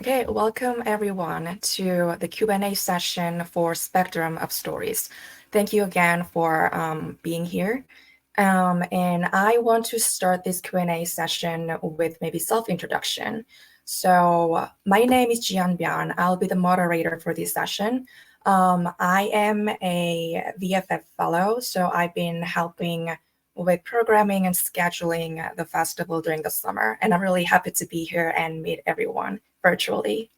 Okay, welcome everyone to the Q&A session for Spectrum of Stories. Thank you again for being here. And I want to start this Q&A session with maybe self-introduction. So my name is Jian Bian. I'll be the moderator for this session. I am a VFF fellow, so I've been helping with programming and scheduling the festival during the summer. And I'm really happy to be here and meet everyone virtually.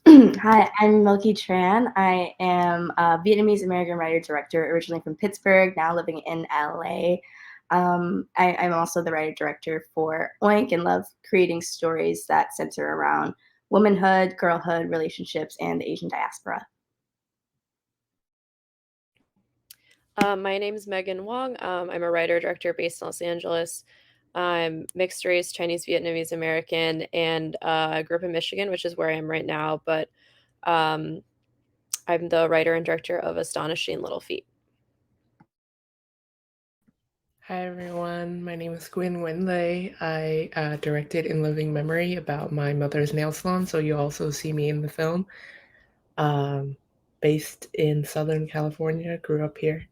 Hi, I'm Milky Tran. I am a Vietnamese American writer-director, originally from Pittsburgh, now living in LA. I'm also the writer-director for Oink and love creating stories that center around womanhood, girlhood, relationships, and the Asian diaspora. My name is Megan Wong. I'm a writer-director based in Los Angeles. I'm mixed race, Chinese, Vietnamese, American, and I grew up in Michigan, which is where I am right now. But um, I'm the writer and director of Astonishing Little Feet. Hi everyone, my name is Gwyn Wenlei. I directed In Living Memory about my mother's nail salon, so you also see me in the film. Based in Southern California, grew up here.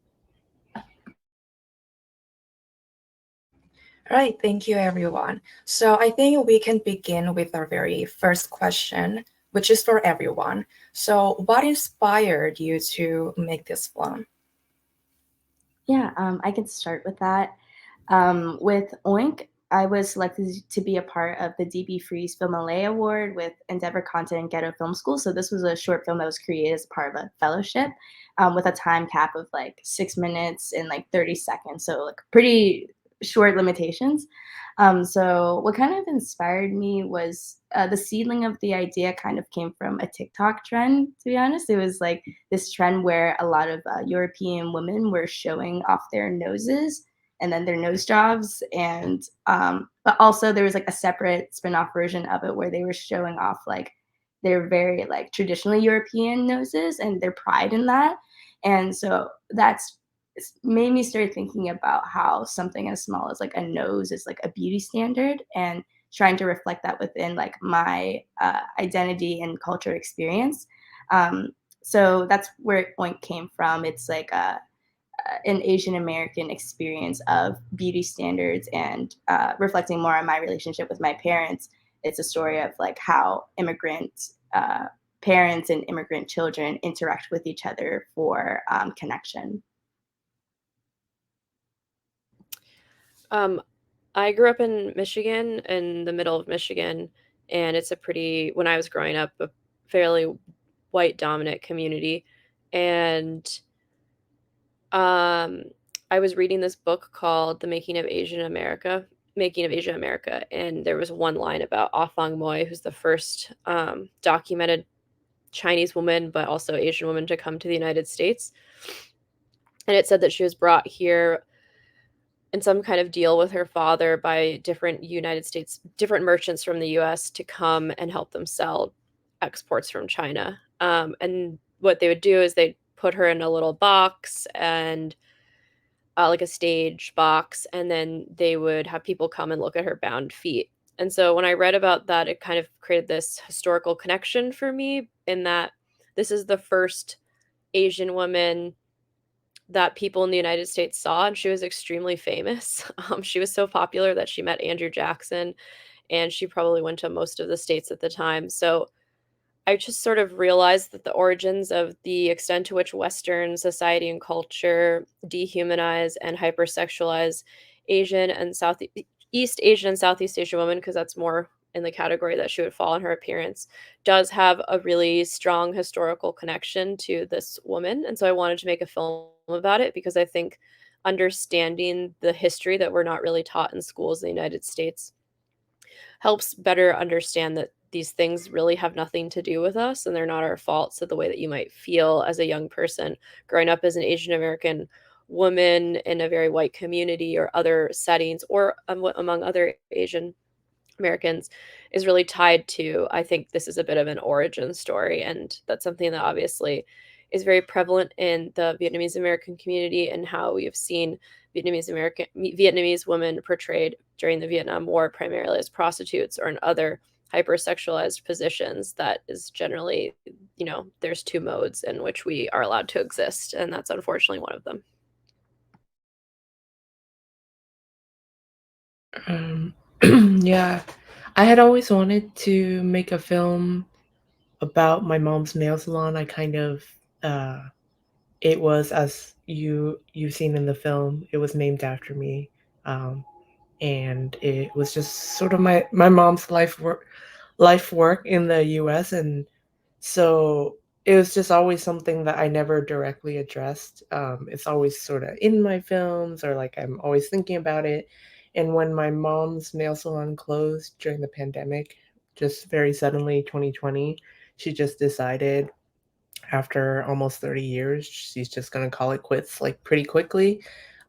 All right, thank you everyone. So I think we can begin with our very first question, which is for everyone. So what inspired you to make this film? Yeah, I can start with that. With Oink, I was selected to be a part of the DB Freeze Film LA Award with Endeavor Content and Ghetto Film School. So this was a short film that was created as part of a fellowship with a time cap of like 6 minutes and like 30 seconds. So like pretty short limitations. So what kind of inspired me was the seedling of the idea kind of came from a TikTok trend, to be honest. It was like this trend where a lot of European women were showing off their noses and then their nose jobs, and but also there was like a separate spin-off version of it where they were showing off like their very like traditionally European noses and their pride in that. And so that's made me start thinking about how something as small as like a nose is like a beauty standard, and trying to reflect that within like my identity and culture experience. So that's where Oink came from. It's like an Asian American experience of beauty standards, and reflecting more on my relationship with my parents. It's a story of like how immigrant parents and immigrant children interact with each other for connection. I grew up in Michigan, in the middle of Michigan, and it's when I was growing up, a fairly white dominant community. And um, I was reading this book called Making of Asia America, and there was one line about Ah Fang Moi, who's the first documented Chinese woman, but also Asian woman to come to the United States. And it said that she was brought here in some kind of deal with her father by different merchants from the US to come and help them sell exports from China. And what they would do is they'd put her in a little box and like a stage box, and then they would have people come and look at her bound feet. And so when I read about that, it kind of created this historical connection for me, in that this is the first Asian woman that people in the United States saw, and she was extremely famous. She was so popular that she met Andrew Jackson, and she probably went to most of the states at the time. So I just sort of realized that the origins of the extent to which Western society and culture dehumanize and hypersexualize Asian and Southeast Asian and Southeast Asian women, because that's more in the category that she would fall in her appearance, does have a really strong historical connection to this woman. And so I wanted to make a film about it, because I think understanding the history that we're not really taught in schools in the United States helps better understand that these things really have nothing to do with us and they're not our fault. So the way that you might feel as a young person growing up as an Asian American woman in a very white community or other settings, or among other Asian Americans, is really tied to, I think this is a bit of an origin story. And that's something that obviously is very prevalent in the Vietnamese American community, and how we have seen Vietnamese women portrayed during the Vietnam War primarily as prostitutes or in other hypersexualized positions that is generally, there's two modes in which we are allowed to exist, and that's unfortunately one of them. Yeah, I had always wanted to make a film about my mom's nail salon. I kind of it was, as you've seen in the film, it was named after me. Um, and it was just sort of my mom's life work in the US, and so it was just always something that I never directly addressed. It's always sort of in my films, or like I'm always thinking about it. And when my mom's nail salon closed during the pandemic, just very suddenly, 2020, she just decided after almost 30 years, she's just gonna call it quits like pretty quickly.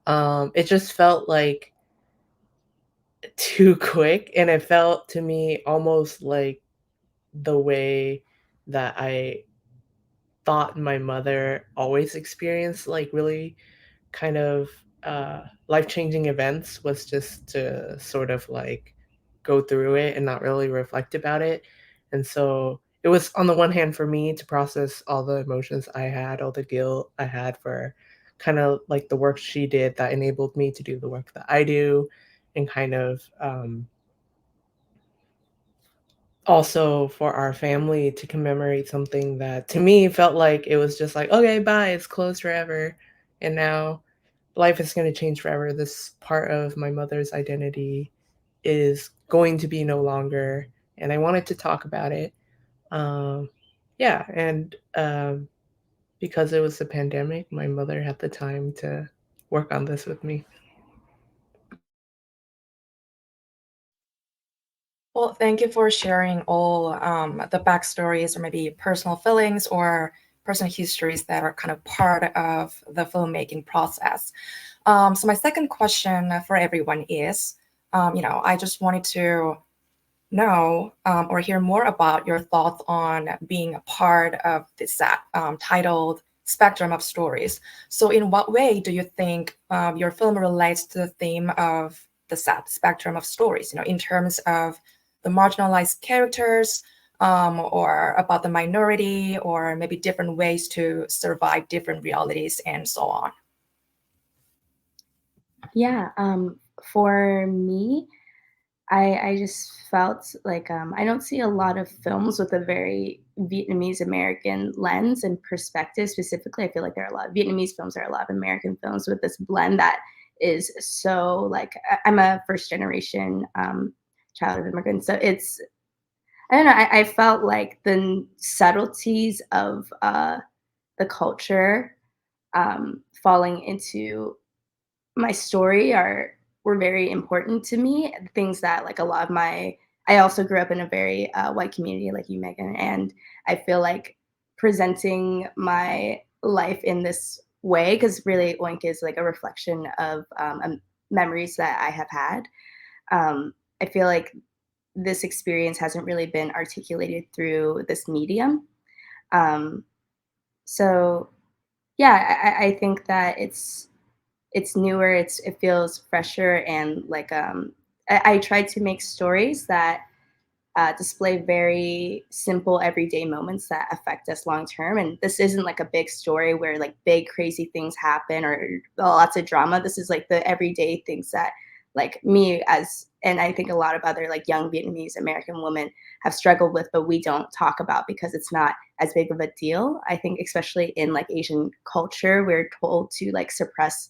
It just felt like too quick, and it felt to me almost like the way that I thought my mother always experienced, like really kind of life-changing events, was just to sort of like go through it and not really reflect about it. And so it was, on the one hand, for me to process all the emotions I had, all the guilt I had for kind of like the work she did that enabled me to do the work that I do, and kind of also for our family to commemorate something that to me felt like it was just like, okay, bye, it's closed forever. And now life is going to change forever. This part of my mother's identity is going to be no longer. And I wanted to talk about it. Um, yeah. And because it was the pandemic, my mother had the time to work on this with me. Well, thank you for sharing all the backstories or maybe personal feelings or personal histories that are kind of part of the filmmaking process. So my second question for everyone is, I just wanted to know or hear more about your thoughts on being a part of this set titled Spectrum of Stories. So in what way do you think your film relates to the theme of the set, Spectrum of Stories, in terms of the marginalized characters, or about the minority, or maybe different ways to survive different realities and so on? Yeah, for me, I just felt like I don't see a lot of films with a very Vietnamese American lens and perspective specifically. I feel like there are a lot of Vietnamese films, there are a lot of American films with this blend that is so like I'm a first generation child of immigrants, so it's I don't know. I felt like the subtleties of the culture falling into my story are were very important to me. Things that like a lot of my I also grew up in a very white community, like you, Megan, and I feel like presenting my life in this way because really Oink is like a reflection of memories that I have had. I feel like this experience hasn't really been articulated through this medium. Um, so yeah, I think that it's newer, it feels fresher, and like I tried to make stories that display very simple everyday moments that affect us long term. And this isn't like a big story where like big crazy things happen or lots of drama. This is like the everyday things that like me as and I think a lot of other like young Vietnamese American women have struggled with, but we don't talk about because it's not as big of a deal. I think especially in like Asian culture, we're told to like suppress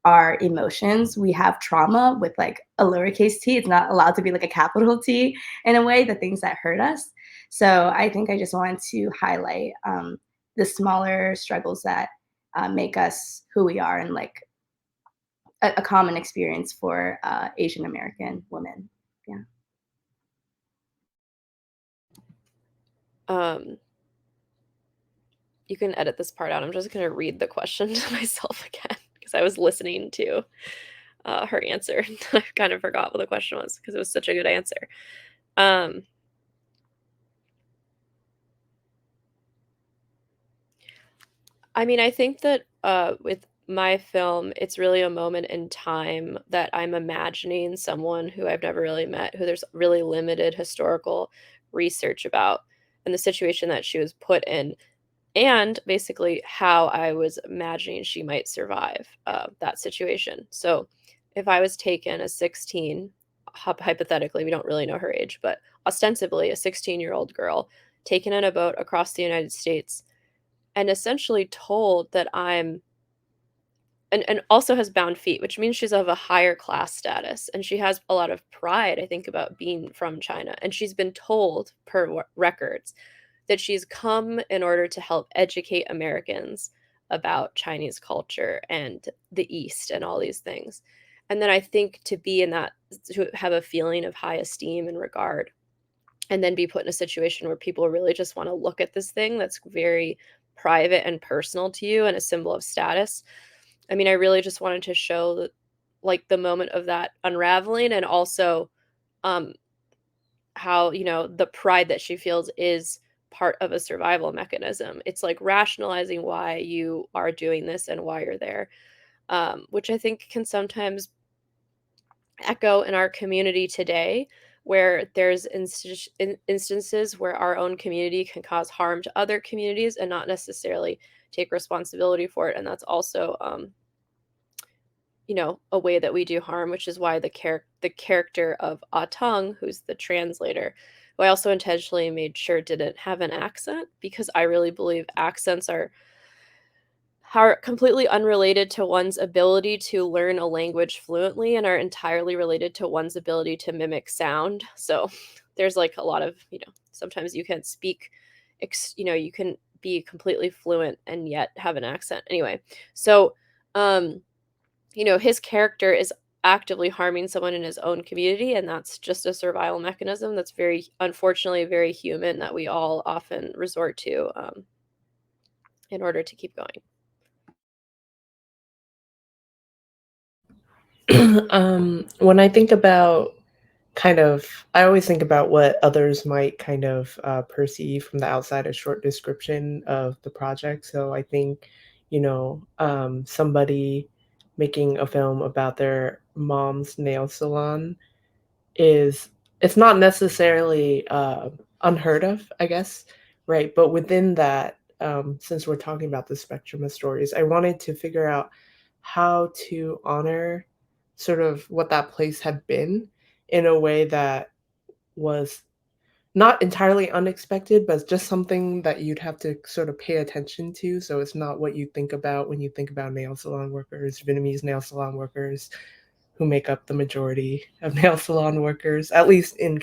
our emotions. We have trauma with like a lowercase t. It's not allowed to be like a capital T in a way, the things that hurt us. So I think I just wanted to highlight the smaller struggles that make us who we are and like a common experience for Asian American women. Yeah. Um, you can edit this part out. I'm just gonna read the question to myself again because I was listening to her answer. I kind of forgot what the question was because it was such a good answer. Um, I mean, I think that with my film, it's really a moment in time that I'm imagining someone who I've never really met, who there's really limited historical research about, and the situation that she was put in, and basically how I was imagining she might survive that situation. So if I was taken as 16, hypothetically, we don't really know her age, but ostensibly a 16-year-old girl taken in a boat across the United States and essentially told that I'm and also has bound feet, which means she's of a higher class status, and she has a lot of pride, I think, about being from China, and she's been told, per records, that she's come in order to help educate Americans about Chinese culture and the East and all these things. And then I think to be in that, to have a feeling of high esteem and regard, and then be put in a situation where people really just want to look at this thing that's very private and personal to you and a symbol of status. I mean, I really just wanted to show that, like, the moment of that unraveling, and also um how, the pride that she feels is part of a survival mechanism. It's like rationalizing why you are doing this and why you're there, which I think can sometimes echo in our community today, where there's instances where our own community can cause harm to other communities and not necessarily take responsibility for it. And that's also, a way that we do harm, which is why the character of Atong, who's the translator, who I also intentionally made sure didn't have an accent, because I really believe accents are completely unrelated to one's ability to learn a language fluently and are entirely related to one's ability to mimic sound. So there's like a lot of, sometimes you can't speak, you can be completely fluent and yet have an accent. Anyway, so, his character is actively harming someone in his own community, and that's just a survival mechanism that's very, unfortunately, very human, that we all often resort to in order to keep going. When I think about I always think about what others might kind of perceive from the outside, a short description of the project. So I think, somebody making a film about their mom's nail salon is, it's not necessarily unheard of, I guess, right? But within that, since we're talking about the spectrum of stories, I wanted to figure out how to honor sort of what that place had been in a way that was not entirely unexpected, but just something that you'd have to sort of pay attention to. So it's not what you think about when you think about nail salon workers, Vietnamese nail salon workers, who make up the majority of nail salon workers, at least in,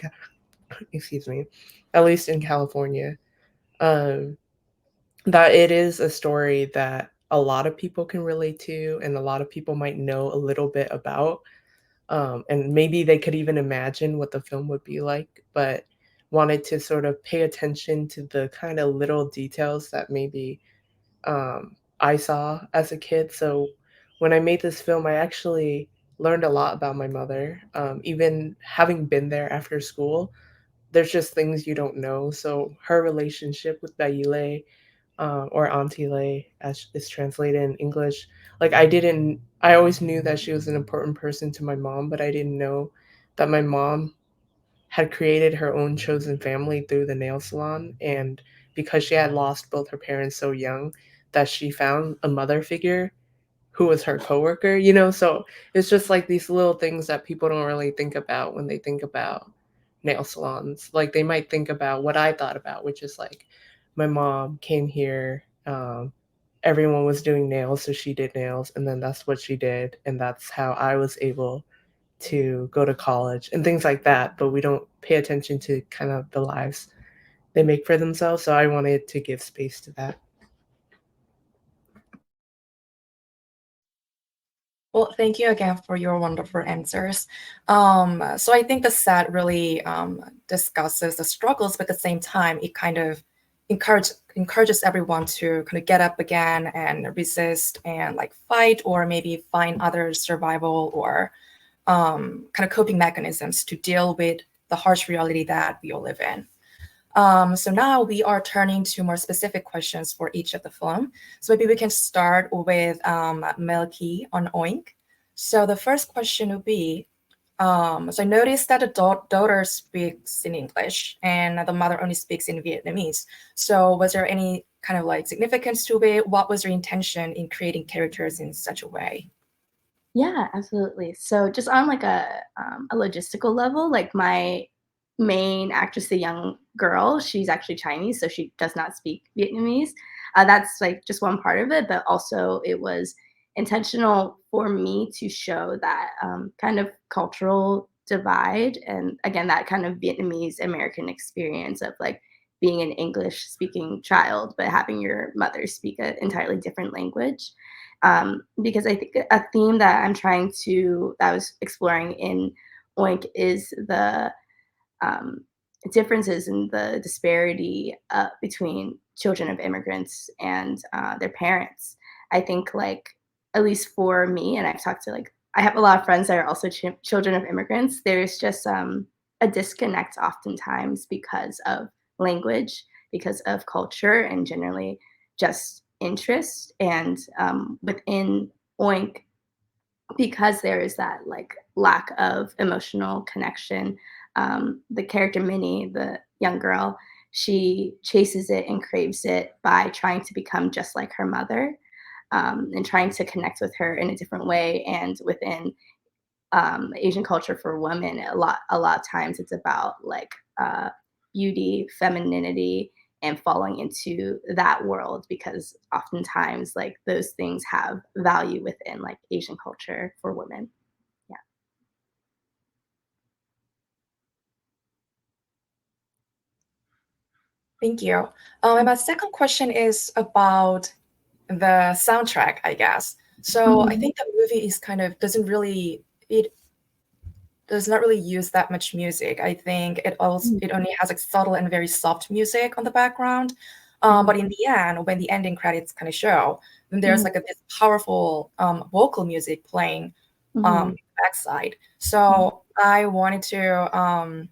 excuse me, at least in California. Um, that it is a story that a lot of people can relate to, and a lot of people might know a little bit about. And maybe they could even imagine what the film would be like, but wanted to sort of pay attention to the kind of little details that maybe I saw as a kid. So when I made this film, I actually learned a lot about my mother. Even having been there after school, there's just things you don't know. So her relationship with Bayule, or Auntie Lei, as is translated in English. Like I always knew that she was an important person to my mom, but I didn't know that my mom had created her own chosen family through the nail salon. And because she had lost both her parents so young, that she found a mother figure who was her coworker, So it's just like these little things that people don't really think about when they think about nail salons. Like they might think about what I thought about, which is like my mom came here, everyone was doing nails, so she did nails, and then that's what she did, and that's how I was able to go to college and things like that. But we don't pay attention to kind of the lives they make for themselves. So I wanted to give space to that. Well, thank you again for your wonderful answers. So I think the set really discusses the struggles, but at the same time, it kind of encourages everyone to kind of get up again and resist and like fight, or maybe find other survival or kind of coping mechanisms to deal with the harsh reality that we all live in. So now we are turning to more specific questions for each of the film. So maybe we can start with Milky on Oink. So the first question would be, so I noticed that the daughter speaks in English and the mother only speaks in Vietnamese. So was there any kind of like significance to it? What was your intention in creating characters in such a way? Yeah, absolutely. So just on like a logistical level, like my main actress, the young girl, she's actually Chinese, so she does not speak Vietnamese. That's like just one part of it, but also it was intentional for me to show that kind of cultural divide, and again that kind of Vietnamese American experience of like being an English speaking child, but having your mother speak an entirely different language. Because I think a theme that I was exploring in Oink is the um, differences in the disparity between children of immigrants and their parents. I think, like, at least for me, and I've talked to like, I have a lot of friends that are also children of immigrants. There's just a disconnect oftentimes because of language, because of culture, and generally just interest. And within Oink, because there is that like lack of emotional connection, the character Minnie, the young girl, she chases it and craves it by trying to become just like her mother, and trying to connect with her in a different way. And within Asian culture for women, a lot of times it's about like beauty, femininity, and falling into that world, because oftentimes like those things have value within like Asian culture for women. Yeah. Thank you. And my second question is about the soundtrack, I guess. So I Mhm. think the movie is kind of doesn't really it does not really use that much music. I think it only has like subtle and very soft music on the background. But in the end, when the ending credits kind of show, then there's Mhm. like this powerful vocal music playing Mhm. backside. Mhm. So I wanted to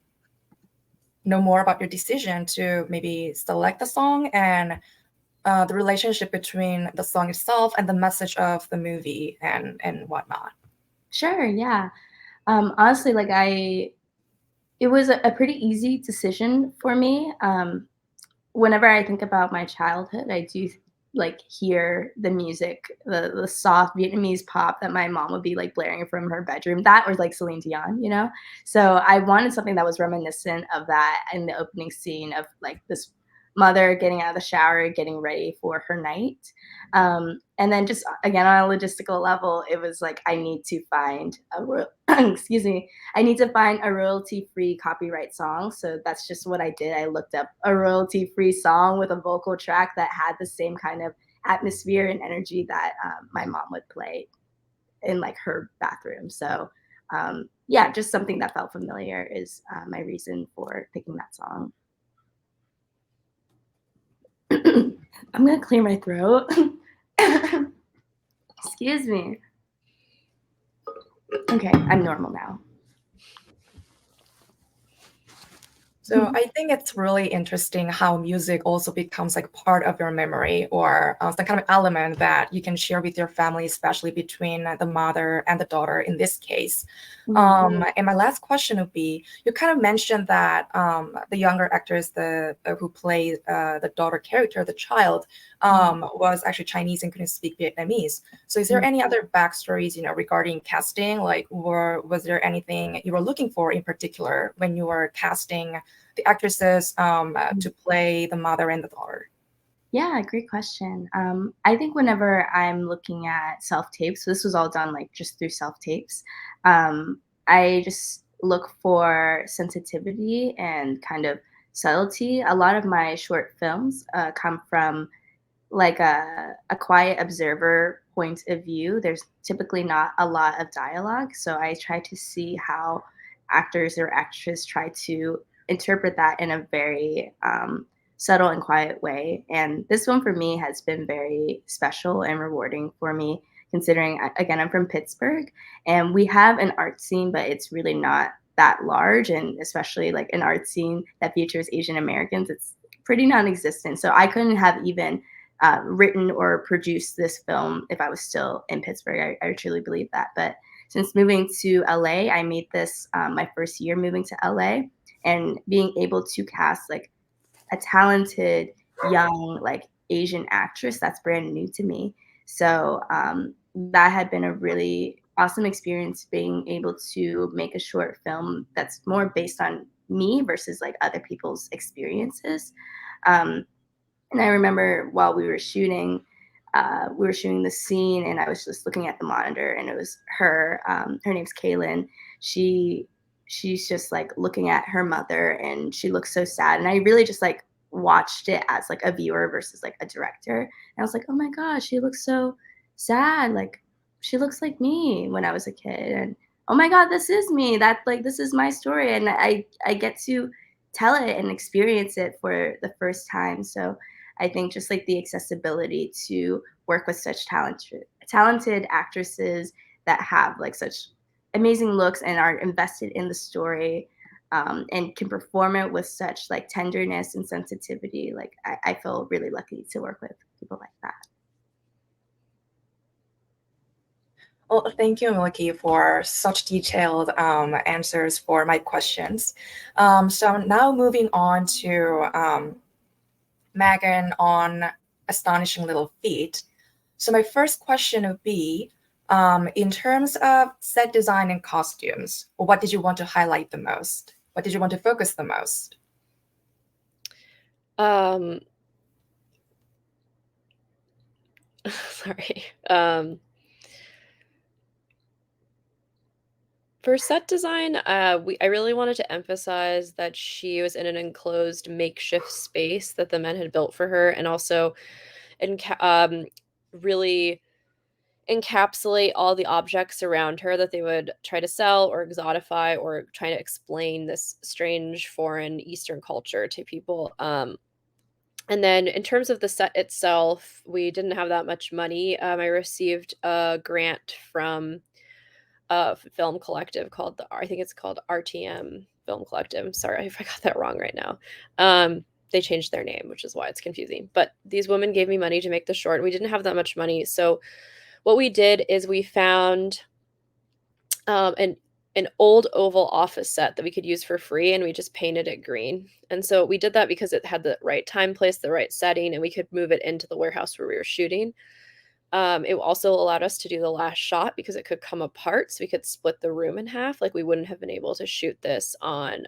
know more about your decision to maybe select the song and the relationship between the song itself and the message of the movie and whatnot. Sure, yeah. Honestly, like it was a pretty easy decision for me. Whenever I think about my childhood, I do like hear the music, the soft Vietnamese pop that my mom would be like blaring from her bedroom. That or like Celine Dion, you know? So I wanted something that was reminiscent of that in the opening scene of like this mother getting out of the shower, getting ready for her night. And then just again on a logistical level, it was like I need to find excuse me, I need to find a royalty-free copyright song. So that's just what I did. I looked up a royalty-free song with a vocal track that had the same kind of atmosphere and energy that my mom would play in like her bathroom. So yeah, just something that felt familiar is my reason for picking that song. I'm gonna clear my throat. Excuse me. Okay, I'm normal now. So I think it's really interesting how music also becomes like part of your memory or some kind of element that you can share with your family, especially between the mother and the daughter in this case. Mhm. And my last question would be, you kind of mentioned that the younger actress, the who played the daughter character, the child, was actually Chinese and couldn't speak Vietnamese. So is there Mhm. any other backstories, regarding casting? Like, was there anything you were looking for in particular when you were casting the actresses to play the mother and the daughter? Yeah, great question. I think whenever I'm looking at self tapes, so this was all done like just through self tapes. I just look for sensitivity and kind of subtlety. A lot of my short films come from like a quiet observer point of view. There's typically not a lot of dialogue, so I try to see how actors or actresses try to interpret that in a very subtle and quiet way. And this one for me has been very special and rewarding for me, considering again I'm from Pittsburgh, and we have an art scene, but it's really not that large, and especially like an art scene that features Asian Americans, it's pretty non-existent. So I couldn't have even written or produced this film if I was still in Pittsburgh. I truly believe that. But since moving to LA, I made this my first year moving to LA, and being able to cast like a talented young like Asian actress that's brand new to me. So that had been a really awesome experience, being able to make a short film that's more based on me versus like other people's experiences. Um, and I remember while we were shooting the scene, and I was just looking at the monitor, and it was her. Her name's Kaylin. She she's just like looking at her mother, and she looks so sad. And I really just like watched it as like a viewer versus like a director. And I was like, oh my gosh, she looks so sad. Like she looks like me when I was a kid. And oh my God, this is me. That like this is my story, and I get to tell it and experience it for the first time. So I think just like the accessibility to work with such talented actresses that have like such amazing looks and are invested in the story, and can perform it with such like tenderness and sensitivity. Like I feel really lucky to work with people like that. Well, thank you, Milky, for such detailed answers for my questions. So now moving on to Megan on Astonishing Little Feet. So my first question would be, in terms of set design and costumes, what did you want to highlight the most? What did you want to focus the most? Sorry. For set design, I really wanted to emphasize that she was in an enclosed makeshift space that the men had built for her, and also really encapsulate all the objects around her that they would try to sell or exotify or try to explain this strange foreign Eastern culture to people. And then in terms of the set itself, we didn't have that much money. I received a grant from a film collective called I think it's called RTM Film Collective. I'm sorry if I got that wrong right now. They changed their name, which is why it's confusing. But these women gave me money to make the short. We didn't have that much money, so what we did is we found an old oval office set that we could use for free, and we just painted it green. And so we did that because it had the right time, place, the right setting, and we could move it into the warehouse where we were shooting. It also allowed us to do the last shot because it could come apart, so we could split the room in half. Like we wouldn't have been able to shoot this on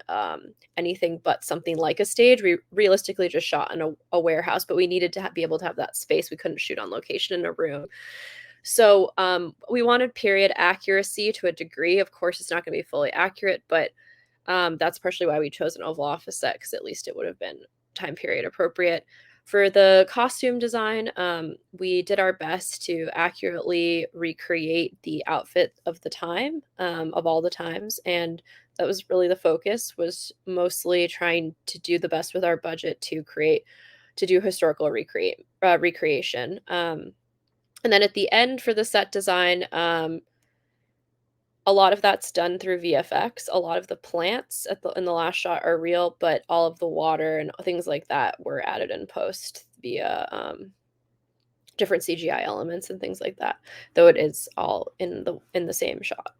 anything but something like a stage. We realistically just shot in a warehouse, but we needed to be able to have that space. We couldn't shoot on location in a room. So we wanted period accuracy to a degree. Of course, it's not going to be fully accurate, but that's partially why we chose an oval office set, because at least it would have been time period appropriate. For the costume design, we did our best to accurately recreate the outfit of the time, of all the times. And that was really the focus, was mostly trying to do the best with our budget to do historical recreation. And then at the end for the set design, a lot of that's done through VFX. A lot of the plants in the last shot are real, but all of the water and things like that were added in post via different CGI elements and things like that. Though it is all in the same shot.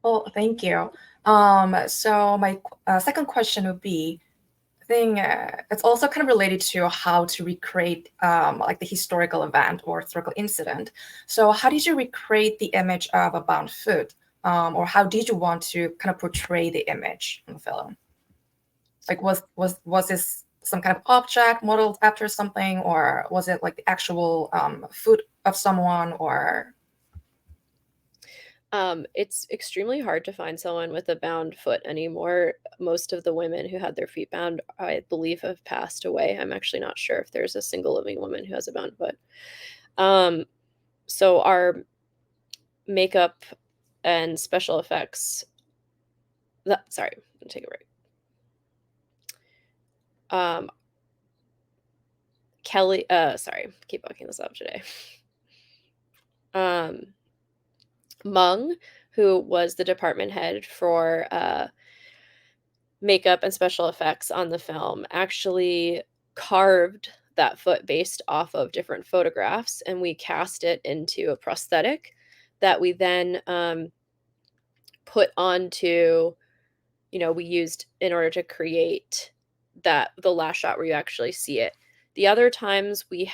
Well, thank you. So my second question would be, it's also kind of related to how to recreate like the historical event or historical incident. So how did you recreate the image of a bound foot? Or how did you want to kind of portray the image in the film? Like was this some kind of object modeled after something, or was it like the actual foot of someone, or? It's extremely hard to find someone with a bound foot anymore. Most of the women who had their feet bound, I believe, have passed away. I'm actually not sure if there's a single living woman who has a bound foot. So our makeup and special effects. Sorry, I'm gonna take a break. Kelly, sorry, keep bucking this up today. Meng, who was the department head for makeup and special effects on the film, actually carved that foot based off of different photographs, and we cast it into a prosthetic that we then put onto, we used in order to create the last shot where you actually see it. The other times we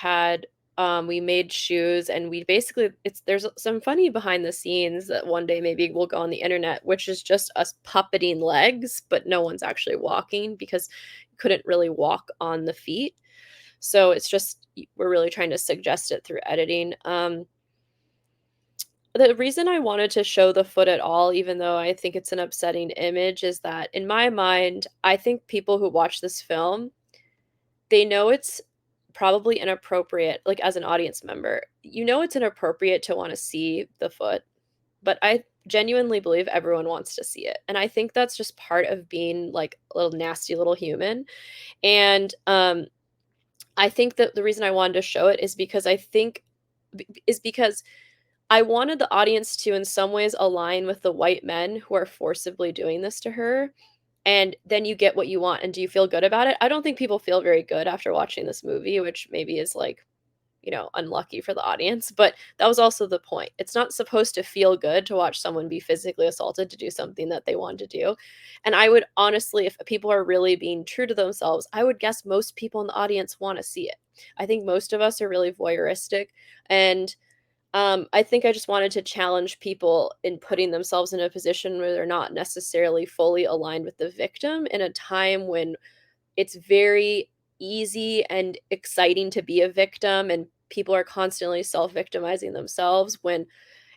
made shoes, and we basically there's some funny behind the scenes that one day maybe will go on the internet, which is just us puppeting legs, but no one's actually walking because you couldn't really walk on the feet. So it's just we're really trying to suggest it through editing. The reason I wanted to show the foot at all, even though I think it's an upsetting image, is that in my mind, I think people who watch this film, they know it's probably inappropriate, like as an audience member, it's inappropriate to want to see the foot, but I genuinely believe everyone wants to see it. And I think that's just part of being like a little nasty little human. And I think that the reason I wanted to show it is because I wanted the audience to, in some ways, align with the white men who are forcibly doing this to her. And then you get what you want. And do you feel good about it? I don't think people feel very good after watching this movie, which maybe is like, unlucky for the audience. But that was also the point. It's not supposed to feel good to watch someone be physically assaulted to do something that they want to do. And I would honestly, if people are really being true to themselves, I would guess most people in the audience want to see it. I think most of us are really voyeuristic. And I think I just wanted to challenge people in putting themselves in a position where they're not necessarily fully aligned with the victim in a time when it's very easy and exciting to be a victim, and people are constantly self-victimizing themselves when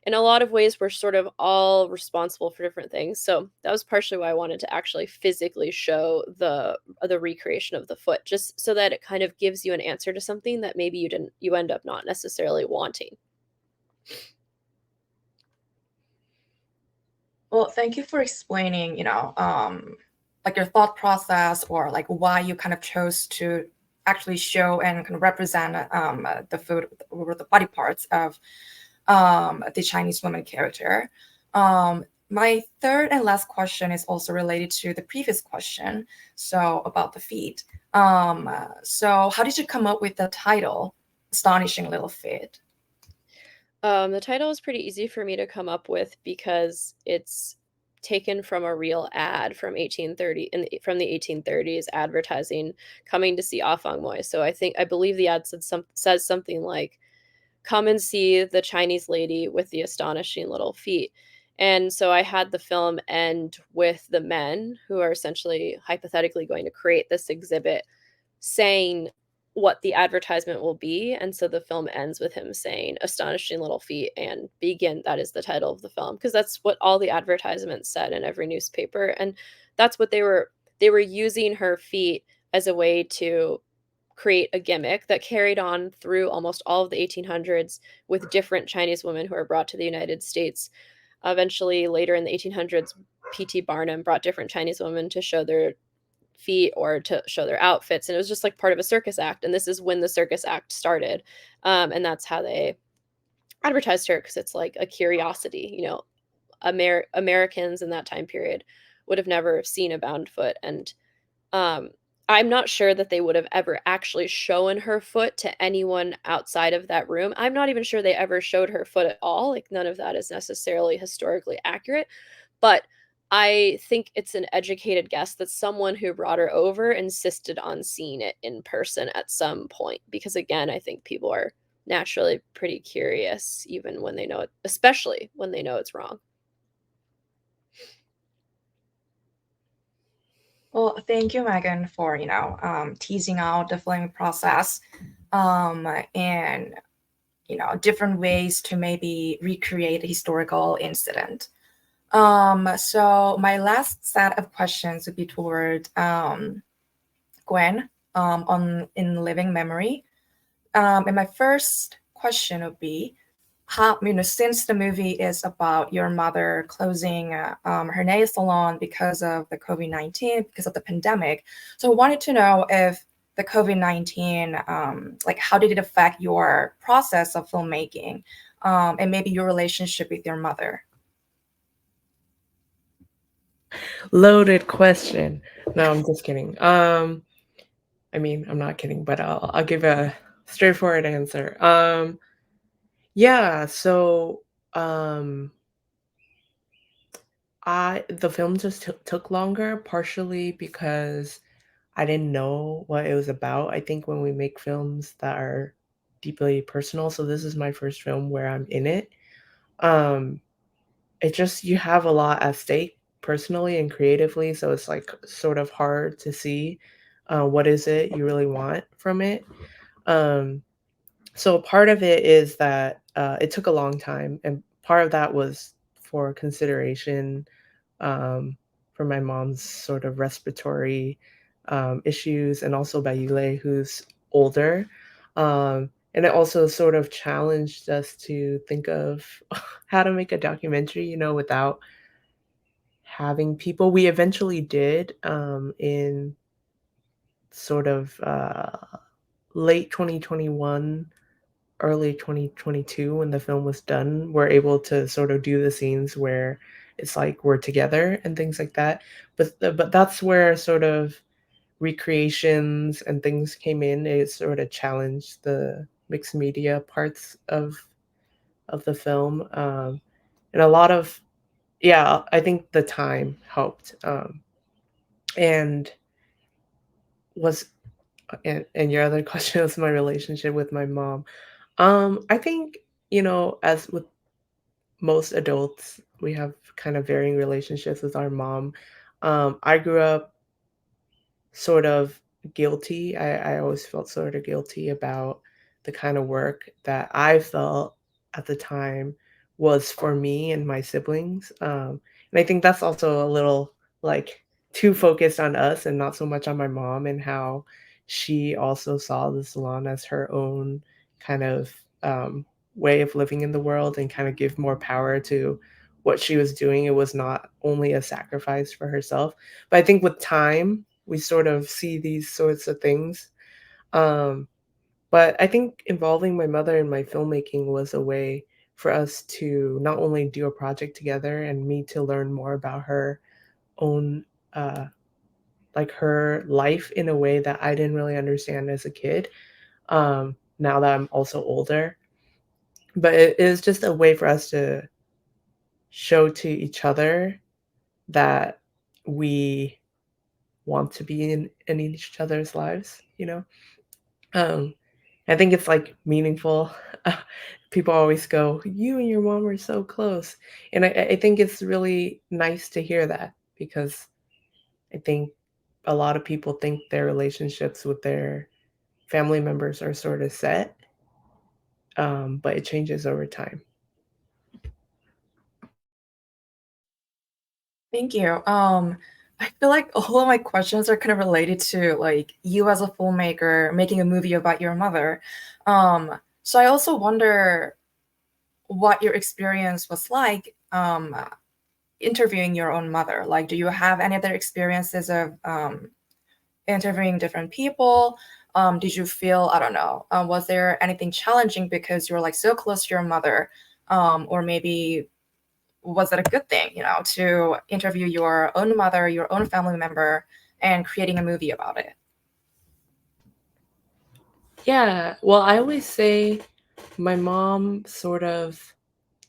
in a lot of ways we're sort of all responsible for different things. So that was partially why I wanted to actually physically show the recreation of the foot, just so that it kind of gives you an answer to something that maybe you end up not necessarily wanting. Well, thank you for explaining, like your thought process, or like why you kind of chose to actually show and kind of represent the food or the body parts of the Chinese woman character. My third and last question is also related to the previous question, so about the feet. So how did you come up with the title, Astonishing Little Feet? The title is pretty easy for me to come up with because it's taken from a real ad from 1830 from the 1830s, advertising coming to see Ah Fang Moi. So I believe the ad says something like, "Come and see the Chinese lady with the astonishing little feet." And so I had the film end with the men who are essentially hypothetically going to create this exhibit saying what the advertisement will be. And so the film ends with him saying astonishing little feet and begin. That is the title of the film, because that's what all the advertisements said in every newspaper. And that's what they were using her feet as a way to create a gimmick that carried on through almost all of the 1800s with different Chinese women who were brought to the United States. Eventually, later in the 1800s, P.T. Barnum brought different Chinese women to show their feet or to show their outfits, and it was just like part of a circus act. And this is when the circus act started, and that's how they advertised her, because it's like a curiosity. Americans in that time period would have never seen a bound foot, and I'm not sure that they would have ever actually shown her foot to anyone outside of that room. I'm not even sure they ever showed her foot at all. Like, none of that is necessarily historically accurate, but I think it's an educated guess that someone who brought her over insisted on seeing it in person at some point, because again, I think people are naturally pretty curious, even when they know it, especially when they know it's wrong. Well, thank you, Megan, for teasing out the filming process, and different ways to maybe recreate a historical incident. So my last set of questions would be toward Gwen, in living memory. And my first question would be, how, since the movie is about your mother closing her nail salon because of the COVID-19, because of the pandemic. So I wanted to know if the COVID-19, like how did it affect your process of filmmaking? and maybe your relationship with your mother? Loaded question. No, I'm just kidding. I mean, I'm not kidding, but I'll give a straightforward answer. Yeah, so um the film just took longer, partially because I didn't know what it was about. I think when we make films that are deeply personal, so this is my first film where I'm in it. Um it just you have a lot at stake personally and creatively, so it's like sort of hard to see what is it you really want from it. Um so part of it is that it took a long time, and part of that was for consideration um, for my mom's sort of respiratory issues, and also by Yule, who's older. And it also sort of challenged us to think of how to make a documentary, without having people. We eventually did in sort of late 2021, early 2022, when the film was done, we're able to sort of do the scenes where it's like we're together and things like that. But that's where sort of recreations and things came in. It sort of challenged the mixed media parts of the film, and a lot of yeah. I think the time helped, and was and your other question was my relationship with my mom. I think, as with most adults, we have kind of varying relationships with our mom. I grew up sort of guilty. I always felt sort of guilty about the kind of work that I felt at the time was for me and my siblings. And I think that's also a little like too focused on us and not so much on my mom, and how she also saw the salon as her own kind of way of living in the world, and kind of give more power to what she was doing. It was not only a sacrifice for herself, but I think with time, we sort of see these sorts of things. Um, but I think involving my mother in my filmmaking was a way for us to not only do a project together and me to learn more about her own, uh, like her life in a way that I didn't really understand as a kid. Now that I'm also older, but it is just a way for us to show to each other that we want to be in each other's lives. Um, I think it's, like, meaningful. People always go, "You and your mom are so close," and I think it's really nice to hear that, because I think a lot of people think their relationships with their family members are sort of set, but it changes over time. Thank you. I feel like all of my questions are kind of related to like you as a filmmaker making a movie about your mother. So I also wonder what your experience was like interviewing your own mother. Like, do you have any other experiences of interviewing different people? Did you feel, I don't know, was there anything challenging because you're like so close to your mother? Or maybe was it a good thing, to interview your own mother, your own family member, and creating a movie about it? Yeah, well, I always say my mom sort of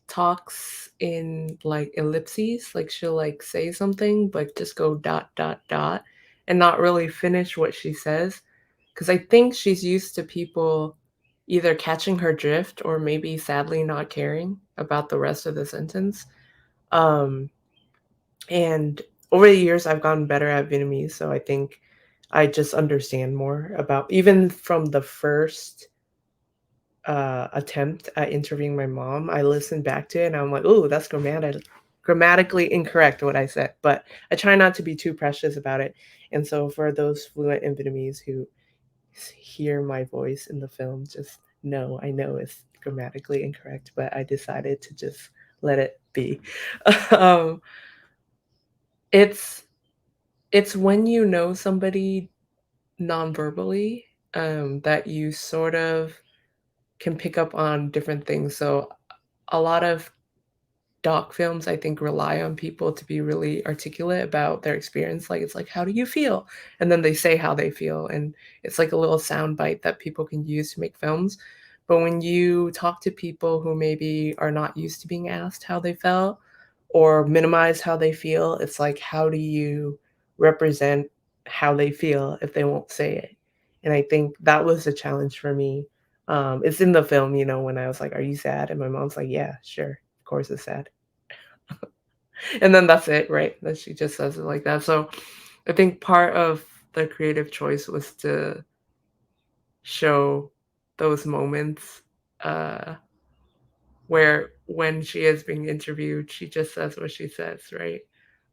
talks in like ellipses, like she'll like say something but just go dot dot dot and not really finish what she says, because I think she's used to people either catching her drift or maybe sadly not caring about the rest of the sentence. Um and over the years I've gotten better at Vietnamese, so I think I just understand more about, even from the first attempt at interviewing my mom, I listened back to it and I'm like, "Oh, that's grammatically incorrect what I said." But I try not to be too precious about it. And so for those fluent in Vietnamese who hear my voice in the film, just know I know it's grammatically incorrect, but I decided to just let it be. um, it's it's when you know somebody non-verbally, that you sort of can pick up on different things. So a lot of doc films, I think, rely on people to be really articulate about their experience. Like, it's like, how do you feel? And then they say how they feel. And it's like a little sound bite that people can use to make films. But when you talk to people who maybe are not used to being asked how they felt or minimize how they feel, it's like, how do you represent how they feel if they won't say it? And I think that was a challenge for me. It's in the film, when I was like, "Are you sad?" And my mom's like, "Yeah, sure. Of course it's sad." And then that's it, right? That she just says it like that. So I think part of the creative choice was to show those moments uh, where when she is being interviewed, she just says what she says, right?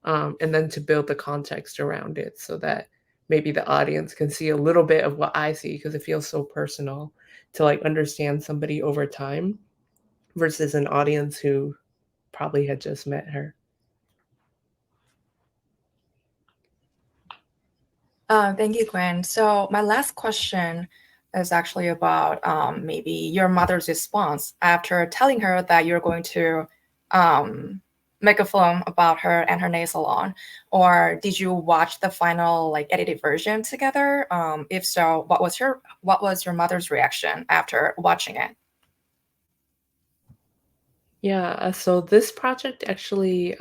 And then to build the context around it so that maybe the audience can see a little bit of what I see because it feels so personal to like understand somebody over time versus an audience who probably had just met her. Thank you, Gwen. So my last question is actually about maybe your mother's response after telling her that you're going to make a film about her and her nail salon. Or did you watch the final like edited version together? If so, what was your mother's reaction after watching it? Yeah, so this project actually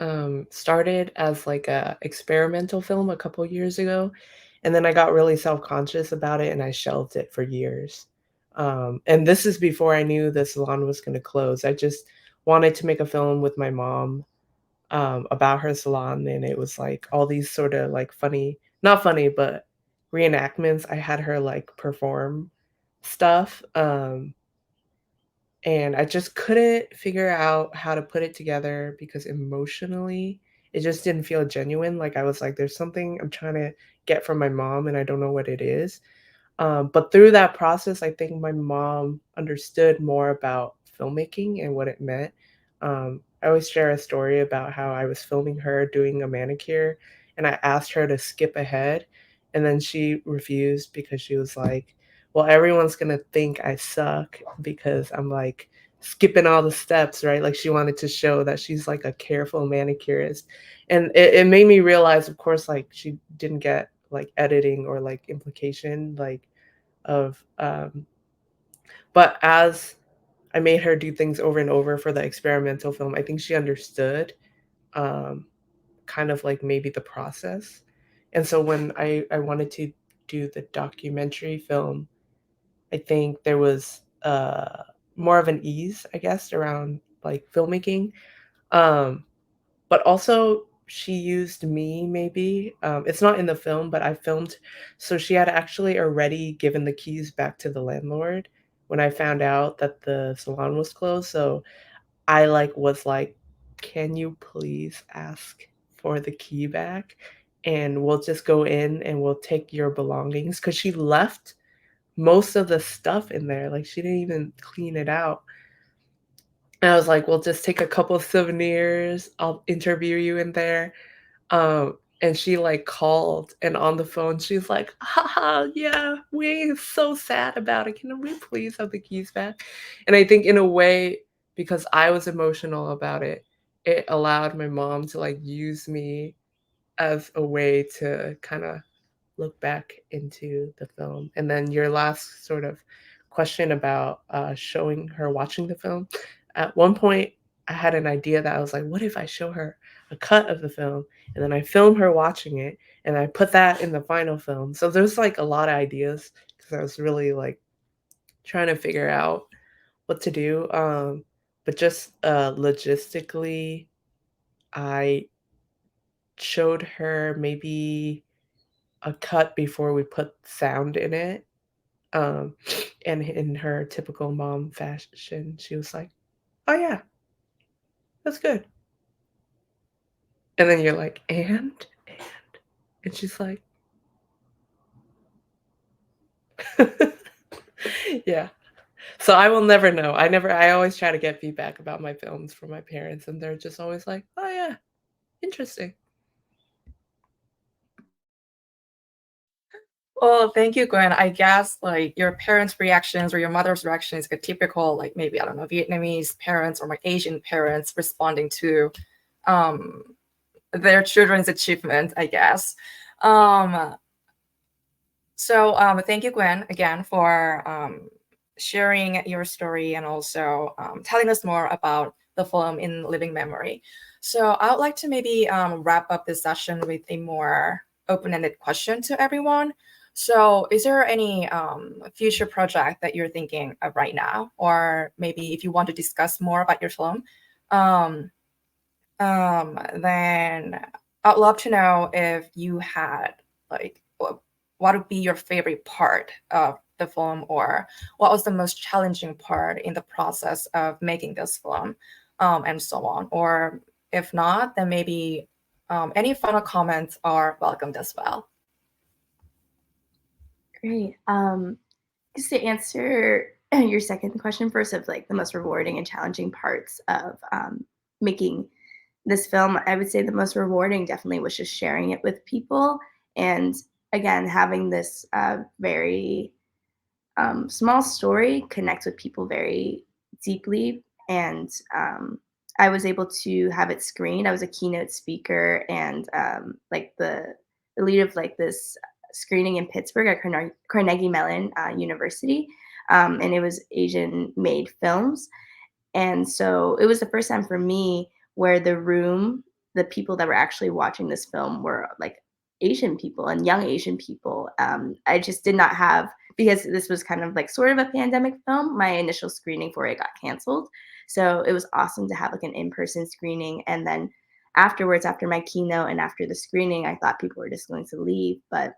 started as like a experimental film a couple years ago, and then I got really self-conscious about it and I shelved it for years. And this is before I knew the salon was going to close. I just wanted to make a film with my mom about her salon, and it was like all these sort of like funny, not funny, but reenactments. I had her like perform stuff. And I just couldn't figure out how to put it together because emotionally, it just didn't feel genuine. Like I was like, there's something I'm trying to get from my mom and I don't know what it is. But through that process, I think my mom understood more about filmmaking and what it meant. I always share a story about how I was filming her doing a manicure and I asked her to skip ahead. And then she refused because she was like, well, everyone's going to think I suck because I'm like skipping all the steps, right? Like she wanted to show that she's like a careful manicurist. And it made me realize, of course, like she didn't get like editing or like implication, like of but as I made her do things over and over for the experimental film, I think she understood um kind of like maybe the process. And so when I wanted to do the documentary film, I think there was more of an ease, I guess, around like filmmaking. Um but also she used me maybe. It's not in the film, but I filmed. So she had actually already given the keys back to the landlord when I found out that the salon was closed. So I like was like, can you please ask for the key back? And we'll just go in and we'll take your belongings. Cause she left most of the stuff in there. Like she didn't even clean it out. And I was like, we'll just take a couple of souvenirs. I'll interview you in there. And she like called and on the phone, she's like, haha, yeah, we're so sad about it. Can we please have the keys back? And I think in a way, because I was emotional about it, it allowed my mom to like use me as a way to kind of look back into the film. And then your last sort of question about showing her watching the film. At one point, I had an idea that I was like, what if I show her a cut of the film and then I film her watching it and I put that in the final film? So there's like a lot of ideas because I was really like trying to figure out what to do. But just logistically, I showed her maybe a cut before we put sound in it. Um, and in her typical mom fashion, she was like, "Oh yeah, that's good." And then you're like, and she's like, yeah. So I will never know. I always try to get feedback about my films from my parents, and they're just always like, "Oh yeah, interesting." Well, thank you, Gwen. I guess like your parents' reactions or your mother's reaction is a typical, like maybe I don't know, Vietnamese parents or like Asian parents responding to um, their children's achievement, I guess. Um, thank you, Gwen, again for sharing your story and also telling us more about the film in living memory. So I would like to maybe wrap up this session with a more open-ended question to everyone. So is there any future project that you're thinking of right now? Or maybe if you want to discuss more about your film, um, then I'd love to know if you had like what would be your favorite part of the film, or what was the most challenging part in the process of making this film, and so on. Or if not, then maybe any final comments are welcomed as well. Great. Just to answer your second question first, of like the most rewarding and challenging parts of making this film, I would say the most rewarding definitely was just sharing it with people. And again, having this very small story connect with people very deeply. And I was able to have it screened. I was a keynote speaker and like the lead of like this screening in Pittsburgh at Carnegie Mellon University. And it was Asian made films. And so it was the first time for me where the people that were actually watching this film were like Asian people and young Asian people. I just did not have, because this was kind of like sort of a pandemic film, my initial screening for it got canceled. So it was awesome to have like an in-person screening. And then afterwards, after my keynote and after the screening, I thought people were just going to leave. But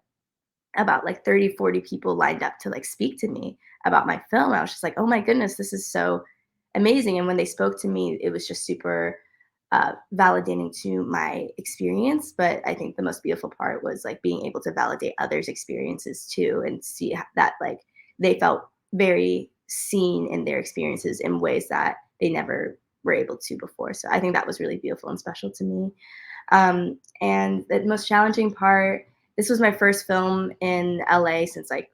about like 30, 40 people lined up to like speak to me about my film. I was just like, oh my goodness, this is so amazing. And when they spoke to me, it was just super validating to my experience. But I think the most beautiful part was like being able to validate others' experiences too, and see that like they felt very seen in their experiences in ways that they never were able to before. So I think that was really beautiful and special to me. And the most challenging part, this was my first film in LA since like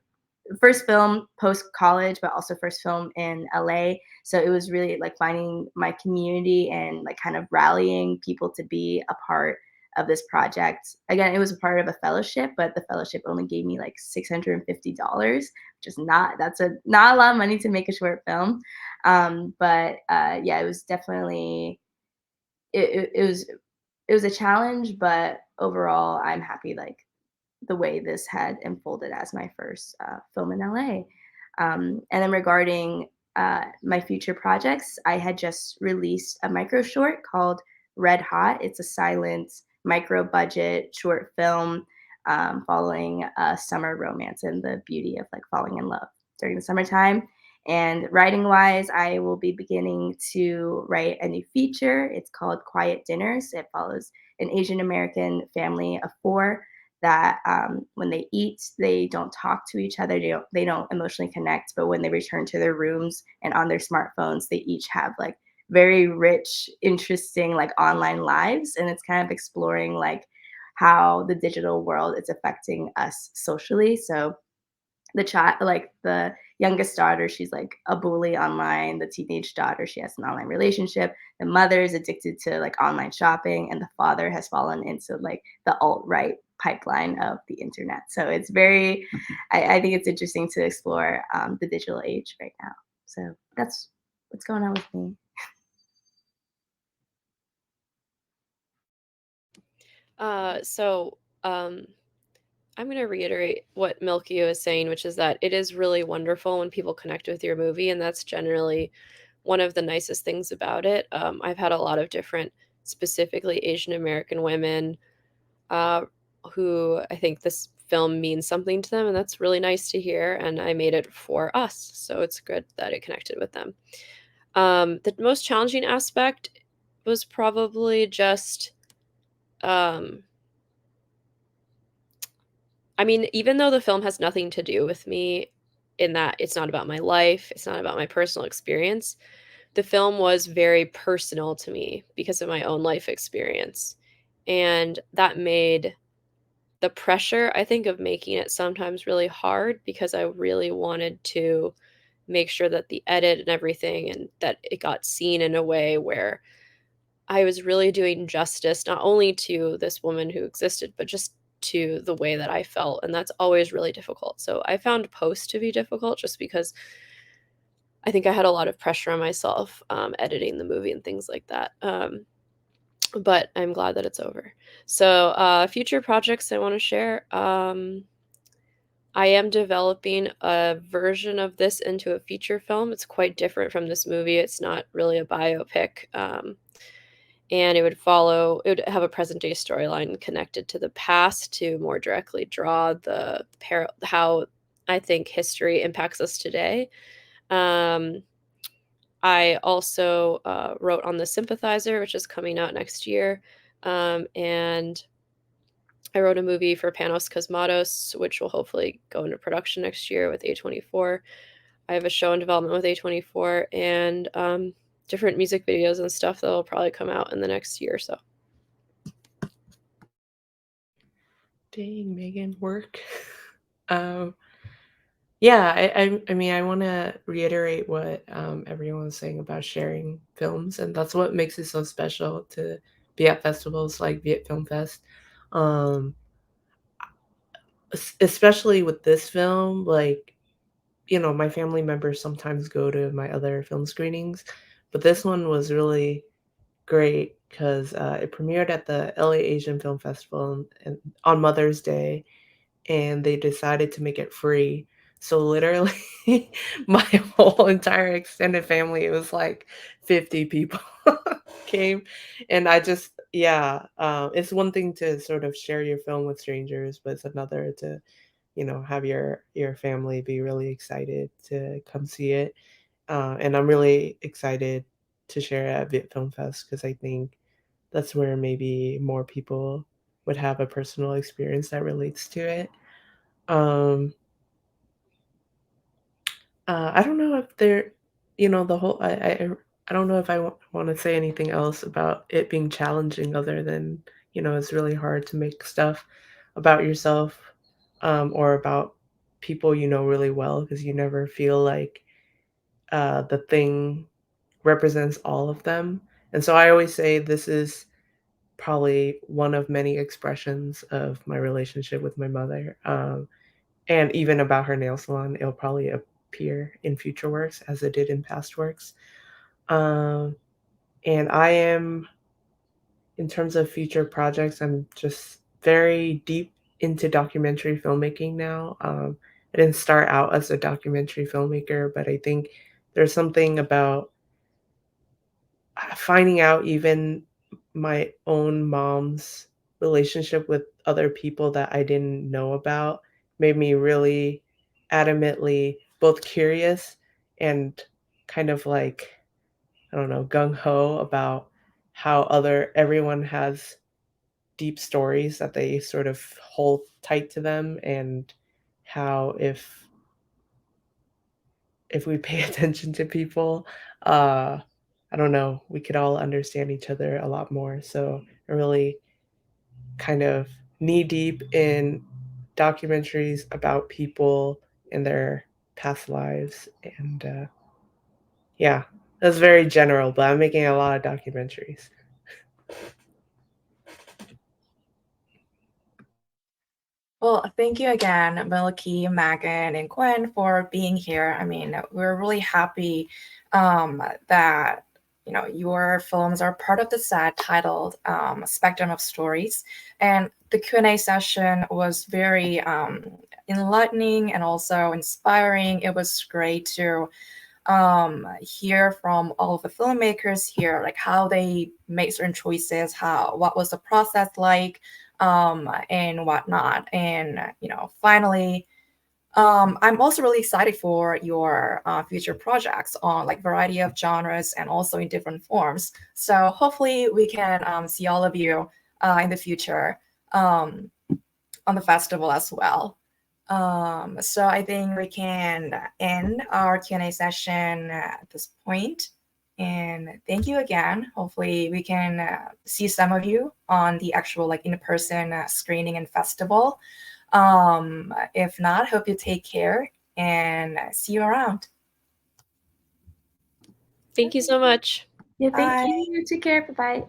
first film post college, but also first film in LA. So it was really like finding my community and like kind of rallying people to be a part of this project. Again, it was a part of a fellowship, but the fellowship only gave me like $650, which is not a lot of money to make a short film. Yeah, it was definitely it was a challenge, but overall, I'm happy like the way this had unfolded as my first film in LA. And then regarding my future projects, I had just released a micro short called Red Hot. It's a silent, micro budget short film following a summer romance and the beauty of like falling in love during the summertime. And writing wise, I will be beginning to write a new feature. It's called Quiet Dinners. It follows an Asian American family of four that when they eat, they don't talk to each other. They don't emotionally connect. But when they return to their rooms and on their smartphones, they each have like very rich, interesting like online lives. And it's kind of exploring like how the digital world is affecting us socially. So the youngest daughter, she's like a bully online. The teenage daughter, she has an online relationship. The mother is addicted to like online shopping, and the father has fallen into like the alt-right pipeline of the internet. So it's very, I think it's interesting to explore the digital age right now. So that's what's going on with me. I'm going to reiterate what Milky was saying, which is that it is really wonderful when people connect with your movie, and that's generally one of the nicest things about it. I've had a lot of different, specifically Asian American women, uh, who I think this film means something to them, and that's really nice to hear. And I made it for us, so it's good that it connected with them. The most challenging aspect was probably just I mean, even though the film has nothing to do with me in that it's not about my life, it's not about my personal experience, the film was very personal to me because of my own life experience. And that made the pressure, I think, of making it sometimes really hard, because I really wanted to make sure that the edit and everything, and that it got seen in a way where I was really doing justice not only to this woman who existed, but just to the way that I felt, and that's always really difficult. So I found post to be difficult, just because I think I had a lot of pressure on myself, editing the movie and things like that. But I'm glad that it's over. So, future projects I want to share. I am developing a version of this into a feature film. It's quite different from this movie. It's not really a biopic. And it would have a present day storyline connected to the past to more directly draw how I think history impacts us today. I also wrote on The Sympathizer, which is coming out next year. And I wrote a movie for Panos Cosmatos, which will hopefully go into production next year with A24. I have a show in development with A24, and different music videos and stuff that will probably come out in the next year or so. Dang, Megan, work. Yeah, I mean, I want to reiterate what everyone was saying about sharing films, and that's what makes it so special to be at festivals like Viet Film Fest. Um, Especially with this film, like, my family members sometimes go to my other film screenings, but this one was really great because it premiered at the LA Asian Film Festival and on Mother's Day, and they decided to make it free. So literally, my whole entire extended family, it was like 50 people came, and yeah, it's one thing to sort of share your film with strangers, but it's another to have your family be really excited to come see it. And I'm really excited to share it at Viet Film Fest because I think that's where maybe more people would have a personal experience that relates to it. Um, I don't know if there, the whole. I don't know if I want to say anything else about it being challenging other than it's really hard to make stuff about yourself, or about people you know really well because you never feel like the thing represents all of them. And so I always say this is probably one of many expressions of my relationship with my mother. And even about her nail salon, it'll probably appear in future works as it did in past works. Um, and I am, in terms of future projects, I'm just very deep into documentary filmmaking now. I didn't start out as a documentary filmmaker, but I think there's something about finding out even my own mom's relationship with other people that I didn't know about made me really adamantly both curious and kind of like, I don't know, gung ho about how everyone has deep stories that they sort of hold tight to them, and how if we pay attention to people, uh, I don't know, we could all understand each other a lot more. So I'm really kind of knee deep in documentaries about people and their past lives. And yeah, that's very general, but I'm making a lot of documentaries. Well, thank you again, Milky, Megan, and Gwen, for being here. I mean, we're really happy that your films are part of the set titled Spectrum of Stories, and the Q&A session was very enlightening and also inspiring. It was great to hear from all of the filmmakers here, like how they make certain choices, what was the process like, and whatnot. And finally, I'm also really excited for your future projects on like variety of genres and also in different forms. So hopefully we can see all of you in the future on the festival as well. So I think we can end our Q&A session at this point. And thank you again. Hopefully we can see some of you on the actual like in-person screening and festival. If not, hope you take care and see you around. Thank you so much. Yeah, thank Bye. you. Take care. Bye-bye.